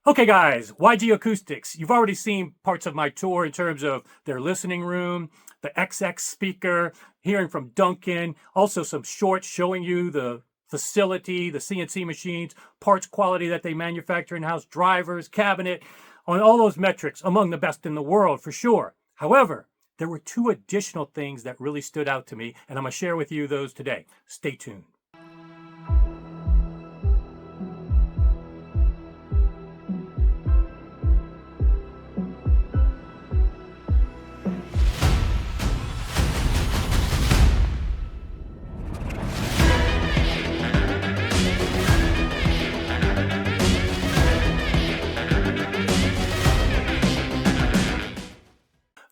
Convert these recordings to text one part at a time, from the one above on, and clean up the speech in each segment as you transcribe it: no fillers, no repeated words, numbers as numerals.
Okay, guys, YG Acoustics. You've already seen parts of my tour in terms of their listening room, the XX speaker, hearing from Duncan, also some shorts showing you the facility, the CNC machines, parts quality that they manufacture in-house, drivers, cabinet, on all those metrics, among the best in the world for sure. However, there were two additional things that really stood out to me, and I'm going to share with you those today. Stay tuned.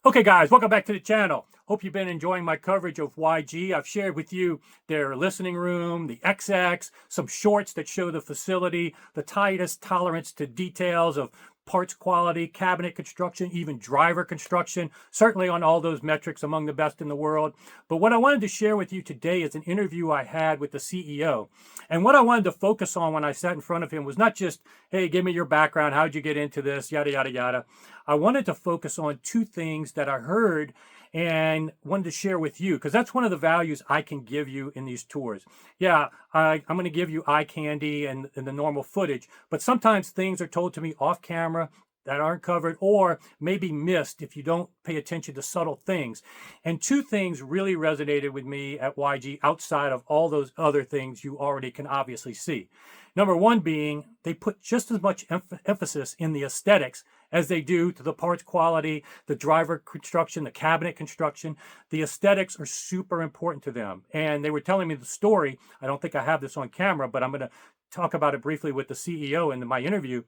Okay, guys, welcome back to the channel. Hope you've been enjoying my coverage of YG. I've shared with you their listening room, the XX, some shorts that show the facility, the tightest tolerance to details of parts quality, cabinet construction, even driver construction, certainly on all those metrics among the best in the world. But what I wanted to share with you today is an interview I had with the CEO. And what I wanted to focus on when I sat in front of him was not just, hey, give me your background, how'd you get into this, yada, yada, yada. I wanted to focus on two things that I heard and wanted to share with you, because that's one of the values I can give you in these tours. Yeah, I'm going to give you eye candy and the normal footage, but sometimes things are told to me off camera that aren't covered or maybe missed if you don't pay attention to subtle things. And two things really resonated with me at YG outside of all those other things you already can obviously see. Number one being they put just as much emphasis in the aesthetics as they do to the parts quality, the driver construction, the cabinet construction. The aesthetics are super important to them. And they were telling me the story. I don't think I have this on camera, but I'm going to talk about it briefly with the CEO in my interview,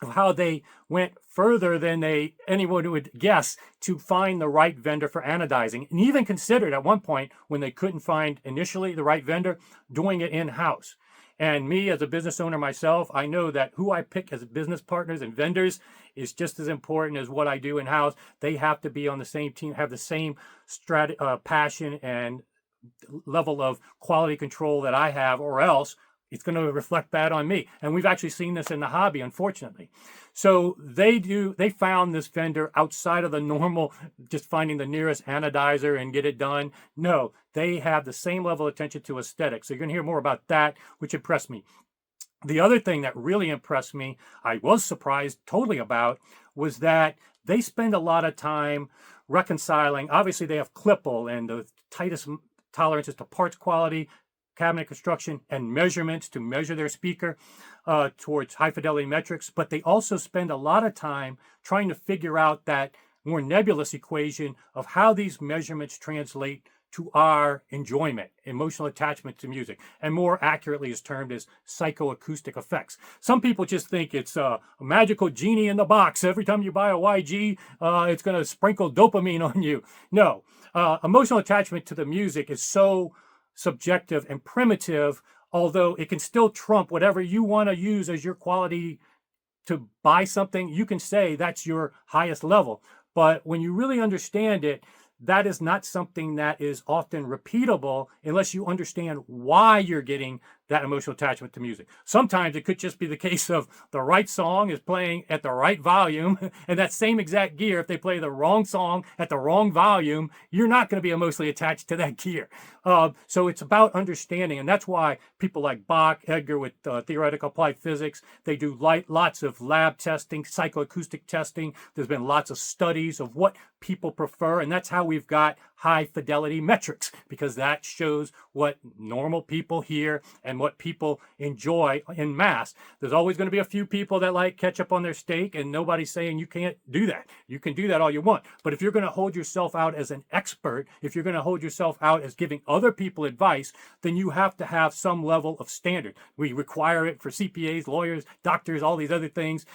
of how they went further than anyone would guess to find the right vendor for anodizing, and even considered at one point, when they couldn't find initially the right vendor, doing it in-house. And me as a business owner myself, I know that who I pick as business partners and vendors is just as important as what I do in-house. They have to be on the same team, have the same passion and level of quality control that I have, or else it's going to reflect bad on me. And we've actually seen this in the hobby, unfortunately. So they found this vendor outside of the normal, just finding the nearest anodizer and get it done. No, they have the same level of attention to aesthetics. So you're going to hear more about that, which impressed me. The other thing that really impressed me, I was surprised totally about, was that they spend a lot of time reconciling. Obviously, they have Klippel and the tightest tolerances to parts quality, cabinet construction, and measurements to measure their speaker towards high fidelity metrics. But they also spend a lot of time trying to figure out that more nebulous equation of how these measurements translate to our enjoyment, emotional attachment to music, and more accurately is termed as psychoacoustic effects. Some people just think it's a magical genie in the box. Every time you buy a YG, it's going to sprinkle dopamine on you. No, emotional attachment to the music is so subjective and primitive, although it can still trump whatever you want to use as your quality to buy something. You can say that's your highest level. But when you really understand it, that is not something that is often repeatable unless you understand why you're getting that emotional attachment to music. Sometimes it could just be the case of the right song is playing at the right volume, and that same exact gear, if they play the wrong song at the wrong volume, you're not going to be emotionally attached to that gear. So it's about understanding, and that's why people like Bach, Edgar with Theoretica Applied Physics, they do lots of lab testing, psychoacoustic testing. There's been lots of studies of what people prefer, and that's how we've got high fidelity metrics, because that shows what normal people hear and what people enjoy in mass. There's always going to be a few people that like ketchup on their steak, and nobody's saying you can't do that. You can do that all you want. But if you're going to hold yourself out as an expert, if you're going to hold yourself out as giving other people advice, then you have to have some level of standard. We require it for CPAs, lawyers, doctors, all these other things.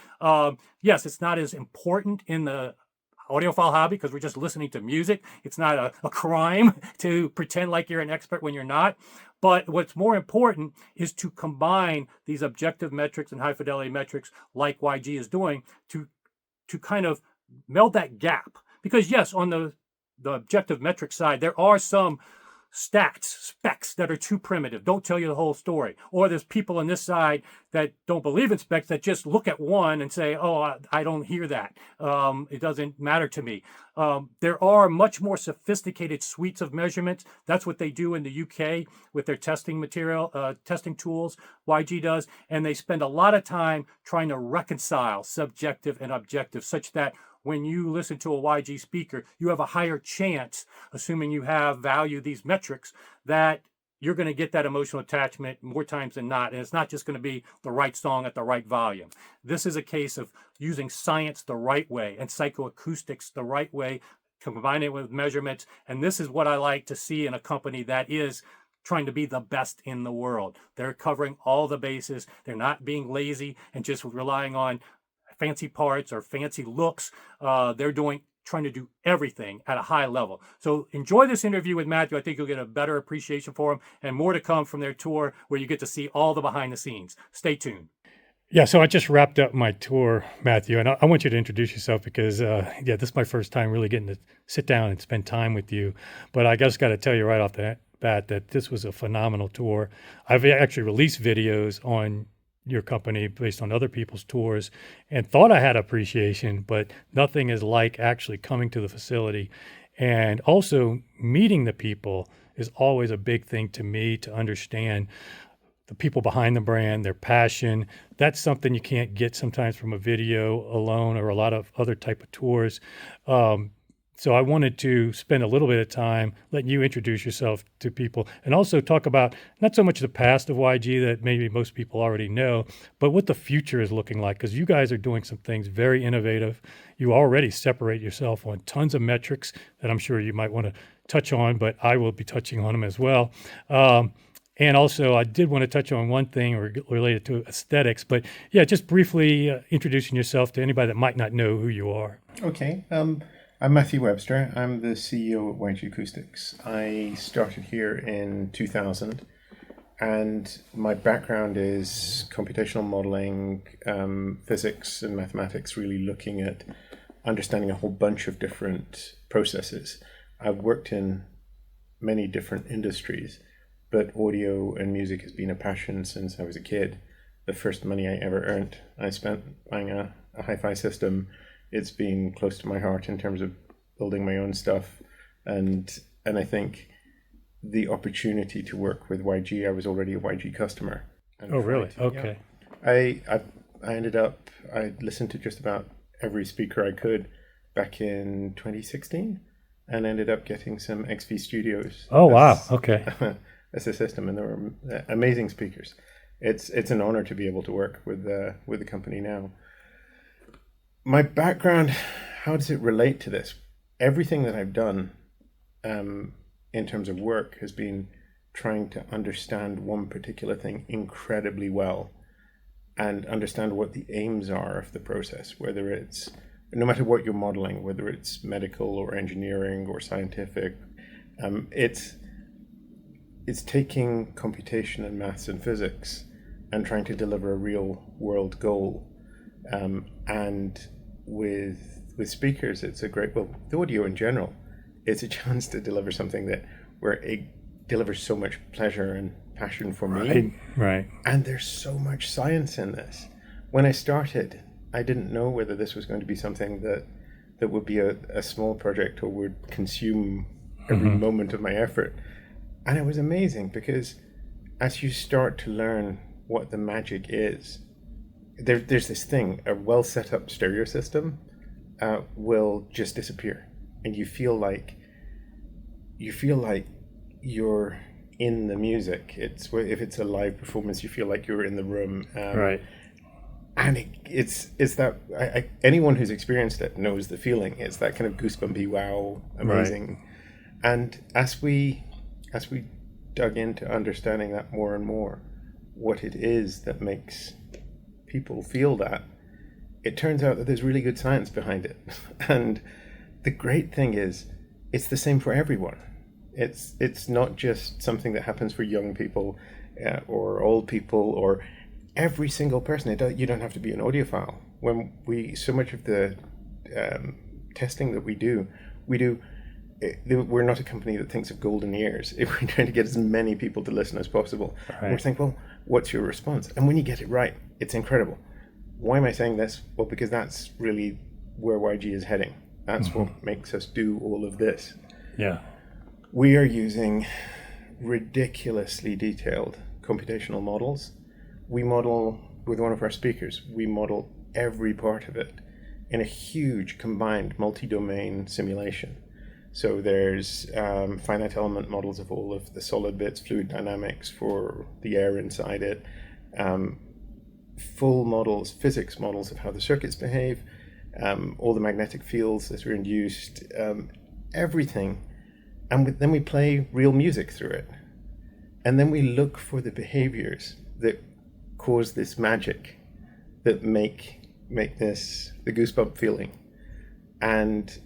Yes, it's not as important in the audiophile hobby because we're just listening to music. It's not a crime to pretend like you're an expert when you're not. But what's more important is to combine these objective metrics and high fidelity metrics like YG is doing to kind of meld that gap. Because yes, on the objective metric side, there are some specs that are too primitive, don't tell you the whole story. Or there's people on this side that don't believe in specs that just look at one and say, oh, I don't hear that. It doesn't matter to me. There are much more sophisticated suites of measurements. That's what they do in the UK with their testing material, testing tools, YG does. And they spend a lot of time trying to reconcile subjective and objective such that when you listen to a YG speaker, you have a higher chance, assuming you have value these metrics, that you're going to get that emotional attachment more times than not. And it's not just going to be the right song at the right volume. This is a case of using science the right way and psychoacoustics the right way, combine it with measurements. And this is what I like to see in a company that is trying to be the best in the world. They're covering all the bases. They're not being lazy and just relying on fancy parts or fancy looks. They're trying to do everything at a high level. So enjoy this interview with Matthew. I think you'll get a better appreciation for him and more to come from their tour where you get to see all the behind the scenes. Stay tuned. Yeah, so I just wrapped up my tour, Matthew, and I want you to introduce yourself because, this is my first time really getting to sit down and spend time with you. But I just got to tell you right off the bat that this was a phenomenal tour. I've actually released videos on your company based on other people's tours and thought I had appreciation, but nothing is like actually coming to the facility. And also meeting the people is always a big thing to me, to understand the people behind the brand, their passion. That's something you can't get sometimes from a video alone or a lot of other type of tours. So I wanted to spend a little bit of time letting you introduce yourself to people and also talk about not so much the past of YG that maybe most people already know, but what the future is looking like, because you guys are doing some things very innovative. You already separate yourself on tons of metrics that I'm sure you might want to touch on, but I will be touching on them as well. And also, I did want to touch on one thing related to aesthetics, but yeah, just briefly introducing yourself to anybody that might not know who you are. Okay. I'm Matthew Webster. I'm the CEO at YG Acoustics. I started here in 2000, and my background is computational modeling, physics and mathematics, really looking at understanding a whole bunch of different processes. I've worked in many different industries, but audio and music has been a passion since I was a kid. The first money I ever earned, I spent buying a hi-fi system. It's been close to my heart in terms of building my own stuff. And I think the opportunity to work with YG, I was already a YG customer. Oh, really? Okay. Yeah. I listened to just about every speaker I could back in 2016 and ended up getting some XV Studios. Oh, wow. Okay. As a system, and they were amazing speakers. It's an honor to be able to work with the company now. My background, how does it relate to this? Everything that I've done in terms of work has been trying to understand one particular thing incredibly well and understand what the aims are of the process, whether it's, no matter what you're modeling, whether it's medical or engineering or scientific, it's taking computation and maths and physics and trying to deliver a real world goal. And with speakers, it's a great, well, the audio in general, it's a chance to deliver something where it delivers so much pleasure and passion for me. Right. And there's so much science in this. When I started, I didn't know whether this was going to be something that would be a small project or would consume every moment of my effort. And it was amazing because as you start to learn what the magic is, there's this thing, a well set up stereo system will just disappear. And you feel like you're in the music. If it's a live performance, you feel like you're in the room. Right. And it's that anyone who's experienced it knows the feeling. It's that kind of goosebumpy, wow, amazing. Right. And as we dug into understanding that more and more, what it is that makes people feel that, it turns out that there's really good science behind it. And the great thing is, it's the same for everyone. It's not just something that happens for young people or old people or every single person. You don't have to be an audiophile. So much of the testing that we do we're not a company that thinks of golden ears. If we're trying to get as many people to listen as possible, Right. we're thinking, well, what's your response? And when you get it right, it's incredible. Why am I saying this? Well, because that's really where YG is heading. That's what makes us do all of this. Yeah. We are using ridiculously detailed computational models. We model with one of our speakers, we model every part of it in a huge combined multi-domain simulation. So there's finite element models of all of the solid bits, fluid dynamics for the air inside it, full models, physics models of how the circuits behave, all the magnetic fields that are induced, everything. And then we play real music through it. And then we look for the behaviors that cause this magic, that make this the goosebump feeling. And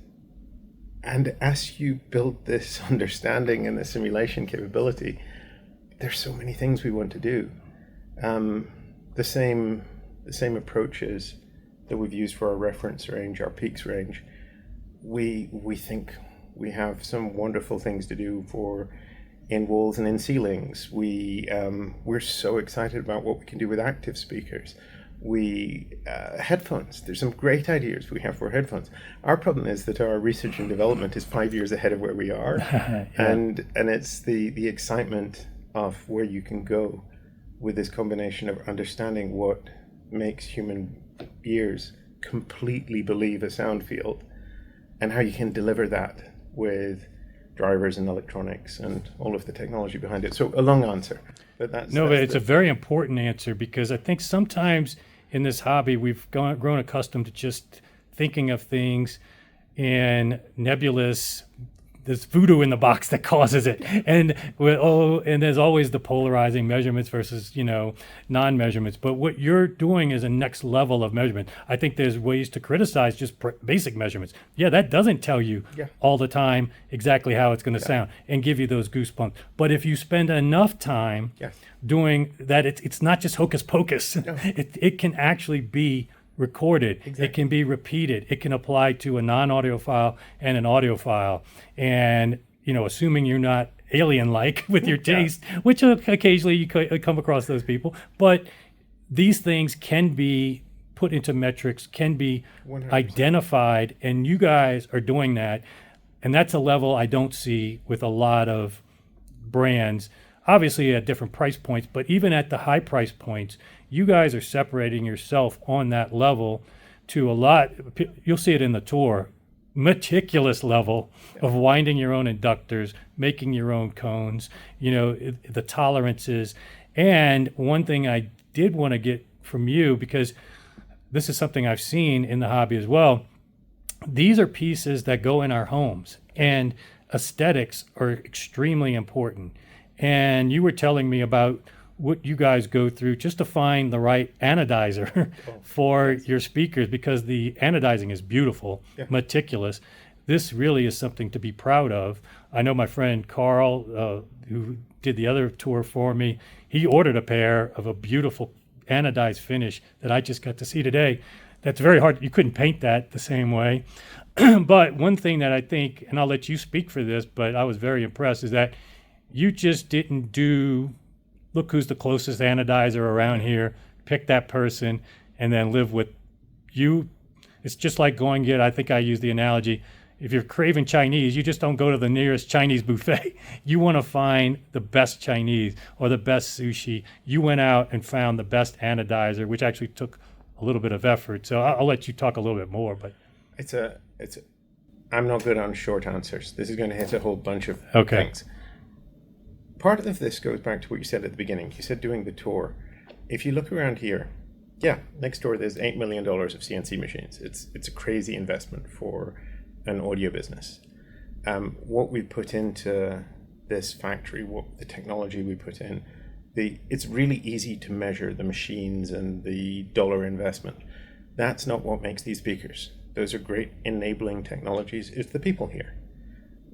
as you build this understanding and the simulation capability, there's so many things we want to do. The same approaches that we've used for our reference range, our peaks range, we think we have some wonderful things to do for in walls and in ceilings. We're so excited about what we can do with active speakers. Headphones, there's some great ideas we have for headphones. Our problem is that our research and development is 5 years ahead of where we are. Yeah. and it's the excitement of where you can go with this combination of understanding what makes human ears completely believe a sound field, and how you can deliver that with drivers and electronics and all of the technology behind it. So a long answer, but but it's a very important answer, because I think sometimes in this hobby we've grown accustomed to just thinking of things in nebulous, this voodoo in the box that causes it, and there's always the polarizing measurements versus non-measurements. But what you're doing is a next level of measurement. I think there's ways to criticize just basic measurements. Yeah, that doesn't tell you all the time exactly how it's going to sound and give you those goosebumps. But if you spend enough time doing that, it's not just hocus pocus. No. It can actually be recorded. Exactly. It can be repeated. It can apply to a non-audiophile and an audiophile. And, assuming you're not alien-like with your taste, which occasionally you come across those people, but these things can be put into metrics, can be 100%. Identified, and you guys are doing that. And that's a level I don't see with a lot of brands, obviously at different price points, but even at the high price points, you guys are separating yourself on that level to a lot. You'll see it in the tour, meticulous level of winding your own inductors, making your own cones, the tolerances. And one thing I did want to get from you, because this is something I've seen in the hobby as well, these are pieces that go in our homes, and aesthetics are extremely important. And you were telling me about what you guys go through just to find the right anodizer for your speakers, because the anodizing is beautiful, meticulous. This really is something to be proud of. I know my friend Carl, who did the other tour for me, he ordered a pair of a beautiful anodized finish that I just got to see today. That's very hard. You couldn't paint that the same way. But one thing that I think, and I'll let you speak for this, but I was very impressed, is that you just didn't look who's the closest anodizer around here, pick that person, and then live with you. It's just like I think I use the analogy, if you're craving Chinese, you just don't go to the nearest Chinese buffet. You want to find the best Chinese or the best sushi. You went out and found the best anodizer, which actually took a little bit of effort. So I'll let you talk a little bit more. But I'm not good on short answers. This is going to hit a whole bunch of things. Part of this goes back to what you said at the beginning. You said doing the tour. If you look around here, next door there's $8 million of CNC machines. It's a crazy investment for an audio business. What we put into this factory, what the technology we put in, it's really easy to measure the machines and the dollar investment. That's not what makes these speakers. Those are great enabling technologies. It's the people here.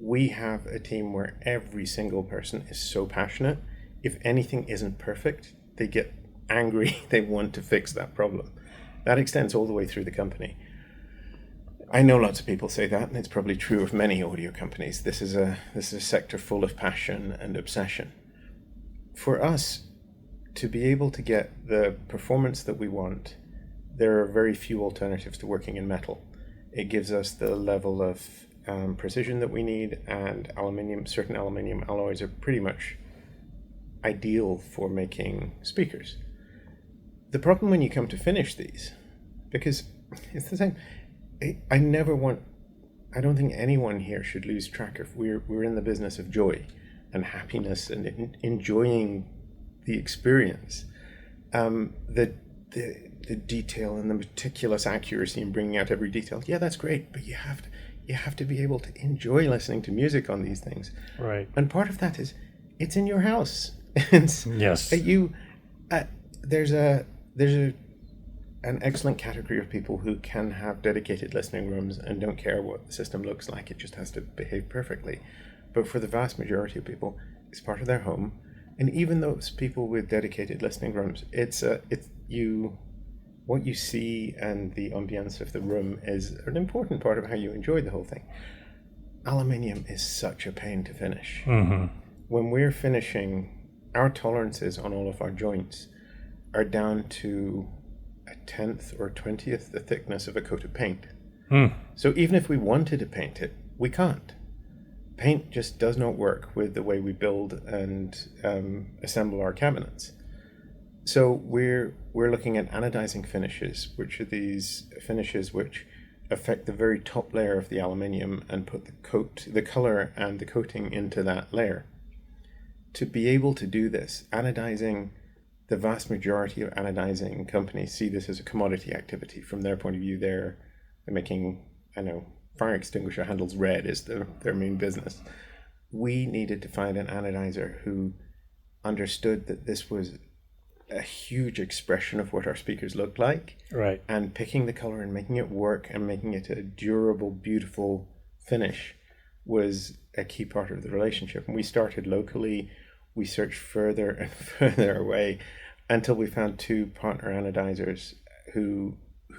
We have a team where every single person is so passionate. If anything isn't perfect, they get angry. They want to fix that problem. That extends all the way through the company. I know lots of people say that, and it's probably true of many audio companies. This is a sector full of passion and obsession. For us, to be able to get the performance that we want, there are very few alternatives to working in metal. It gives us the level of precision that we need, and certain aluminium alloys are pretty much ideal for making speakers. The problem when you come to finish these, because it's the same, I don't think anyone here should lose track of, we're in the business of joy and happiness and enjoying the experience. The detail and the meticulous accuracy in bringing out every detail, yeah, that's great, but you have to be able to enjoy listening to music on these things. Right. And part of that is it's in your house. Yes. There's an excellent category of people who can have dedicated listening rooms and don't care what the system looks like. It just has to behave perfectly. But for the vast majority of people, it's part of their home. And even those people with dedicated listening rooms, what you see and the ambience of the room is an important part of how you enjoy the whole thing. Aluminium is such a pain to finish. Mm-hmm. When we're finishing, our tolerances on all of our joints are down to 1/10 or 20th the thickness of a coat of paint. So even if we wanted to paint it, we can't. Paint just does not work with the way we build and assemble our cabinets. So we're looking at anodizing finishes, which are these finishes which affect the very top layer of the aluminium and put the color and the coating into that layer. To be able to do this, anodizing, the vast majority of anodizing companies see this as a commodity activity. From their point of view, they're making, fire extinguisher handles red is their main business. We needed to find an anodizer who understood that this was a huge expression of what our speakers looked like. Right. And picking the color and making it work and making it a durable, beautiful finish was a key part of the relationship. And we started locally. We searched further and further away until we found 2 partner anodizers who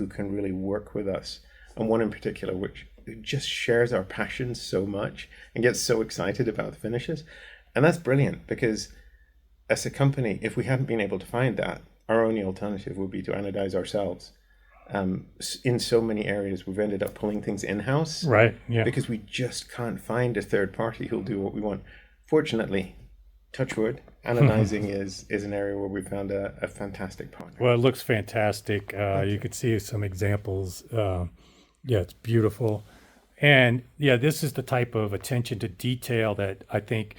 can really work with us. And one in particular, which just shares our passion so much and gets so excited about the finishes. And that's brilliant, because as a company, if we hadn't been able to find that, our only alternative would be to anodize ourselves. In so many areas, we've ended up pulling things in-house. Right, yeah. Because we just can't find a third party who'll do what we want. Fortunately, touch wood, anodizing is an area where we found a fantastic partner. Well, it looks fantastic. You could see some examples. Yeah, it's beautiful. And yeah, this is the type of attention to detail that I think,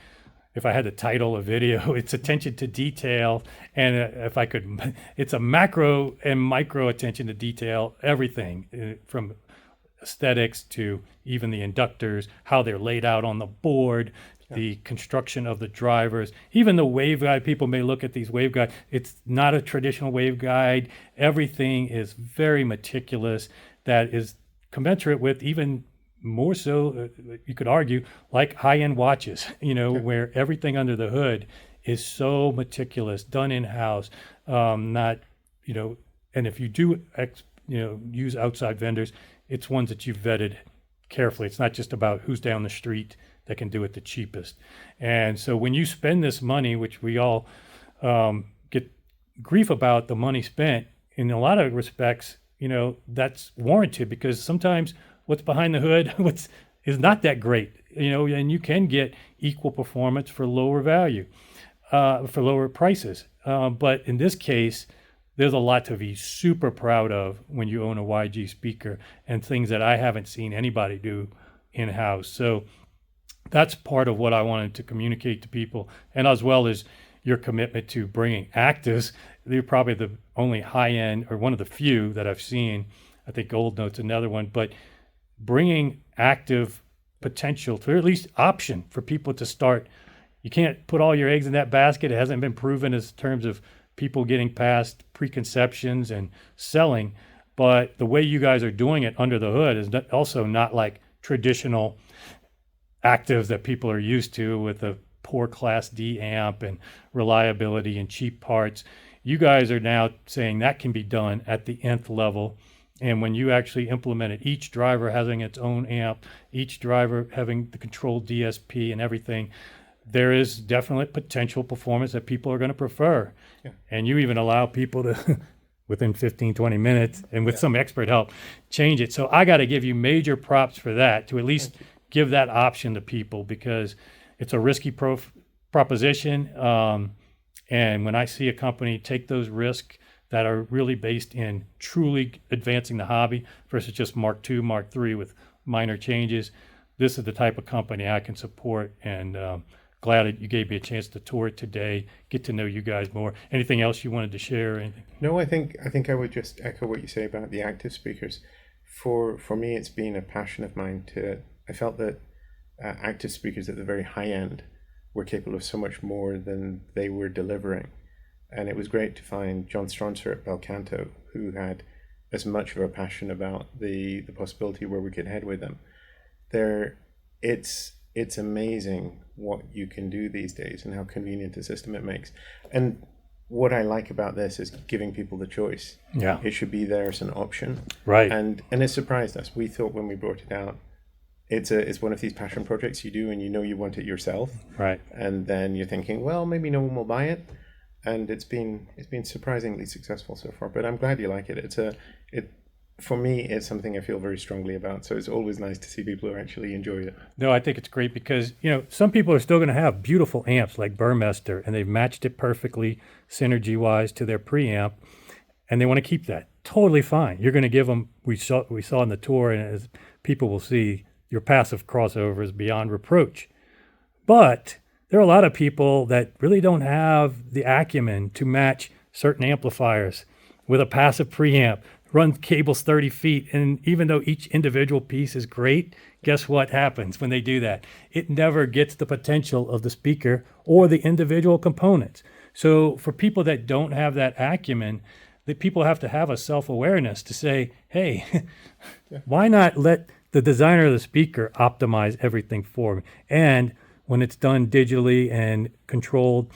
if I had to title a video, it's attention to detail. And if I could, it's a macro and micro attention to detail, everything from aesthetics to even the inductors, how they're laid out on the board, the construction of the drivers, even the waveguide. People may look at these waveguides. It's not a traditional waveguide. Everything is very meticulous. That is commensurate with, even more so, you could argue, like high-end watches, where everything under the hood is so meticulous, done in-house, not, and if you do, use outside vendors, it's ones that you've vetted carefully. It's not just about who's down the street that can do it the cheapest. And so when you spend this money, which we all get grief about the money spent, in a lot of respects, that's warranted, because sometimes what's behind the hood is not that great, and you can get equal performance for lower value, for lower prices. But in this case, there's a lot to be super proud of when you own a YG speaker, and things that I haven't seen anybody do in-house. So that's part of what I wanted to communicate to people, and as well as your commitment to bringing actives. They're probably the only high-end, or one of the few that I've seen. I think Gold Note's another one, but bringing active potential, or at least option for people to start. You can't put all your eggs in that basket. It hasn't been proven as terms of people getting past preconceptions and selling. But the way you guys are doing it under the hood is also not like traditional actives that people are used to, with a poor Class D amp and reliability and cheap parts. You guys are now saying that can be done at the nth level, And when you actually implement it, each driver having its own amp, each driver having the controlled DSP and everything, there is definitely potential performance that people are going to prefer. Yeah. And you even allow people to, within 15, 20 minutes, and with some expert help, change it. So I got to give you major props for that, to at least give that option to people, because it's a risky proposition. And when I see a company take those risks that are really based in truly advancing the hobby versus just Mark II, Mark III with minor changes, this is the type of company I can support. And glad that you gave me a chance to tour it today, get to know you guys more. Anything else you wanted to share? Or anything? No, I think I would just echo what you say about the active speakers. For me, it's been a passion of mine I felt that active speakers at the very high end were capable of so much more than they were delivering. And it was great to find John Stronser at Bel Canto, who had as much of a passion about the possibility where we could head with them. It's amazing what you can do these days and how convenient a system it makes. And what I like about this is giving people the choice. Yeah. It should be there as an option. Right. And it surprised us. We thought when we brought it out, it's one of these passion projects you do and you know you want it yourself. Right. And then you're thinking, well, maybe no one will buy it. And it's been surprisingly successful so far. But I'm glad you like it. For me, it's something I feel very strongly about. So it's always nice to see people who actually enjoy it. No, I think it's great because, some people are still going to have beautiful amps like Burmester, and they've matched it perfectly synergy-wise to their preamp, and they want to keep that. Totally fine. You're going to give them, we saw in the tour, and as people will see, your passive crossover is beyond reproach. But there are a lot of people that really don't have the acumen to match certain amplifiers with a passive preamp, run cables 30 feet. And even though each individual piece is great, guess what happens when they do that? It never gets the potential of the speaker or the individual components. So for people that don't have that acumen, the people have to have a self-awareness to say, hey, why not let the designer of the speaker optimize everything for me? And when it's done digitally and controlled,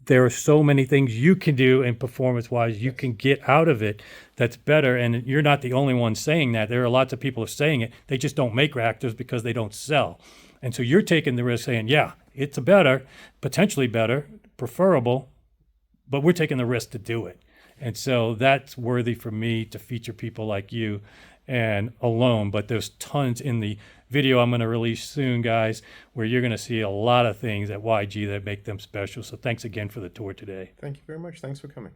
there are so many things you can do, and performance-wise, you can get out of it that's better. And you're not the only one saying that. There are lots of people who are saying it. They just don't make reactors because they don't sell. And so you're taking the risk saying, yeah, it's better, potentially better, preferable, but we're taking the risk to do it. And so that's worthy for me to feature people like you and alone. But there's tons in the video I'm going to release soon, guys, where you're going to see a lot of things at YG that make them special. So thanks again for the tour today. Thank you very much. Thanks for coming.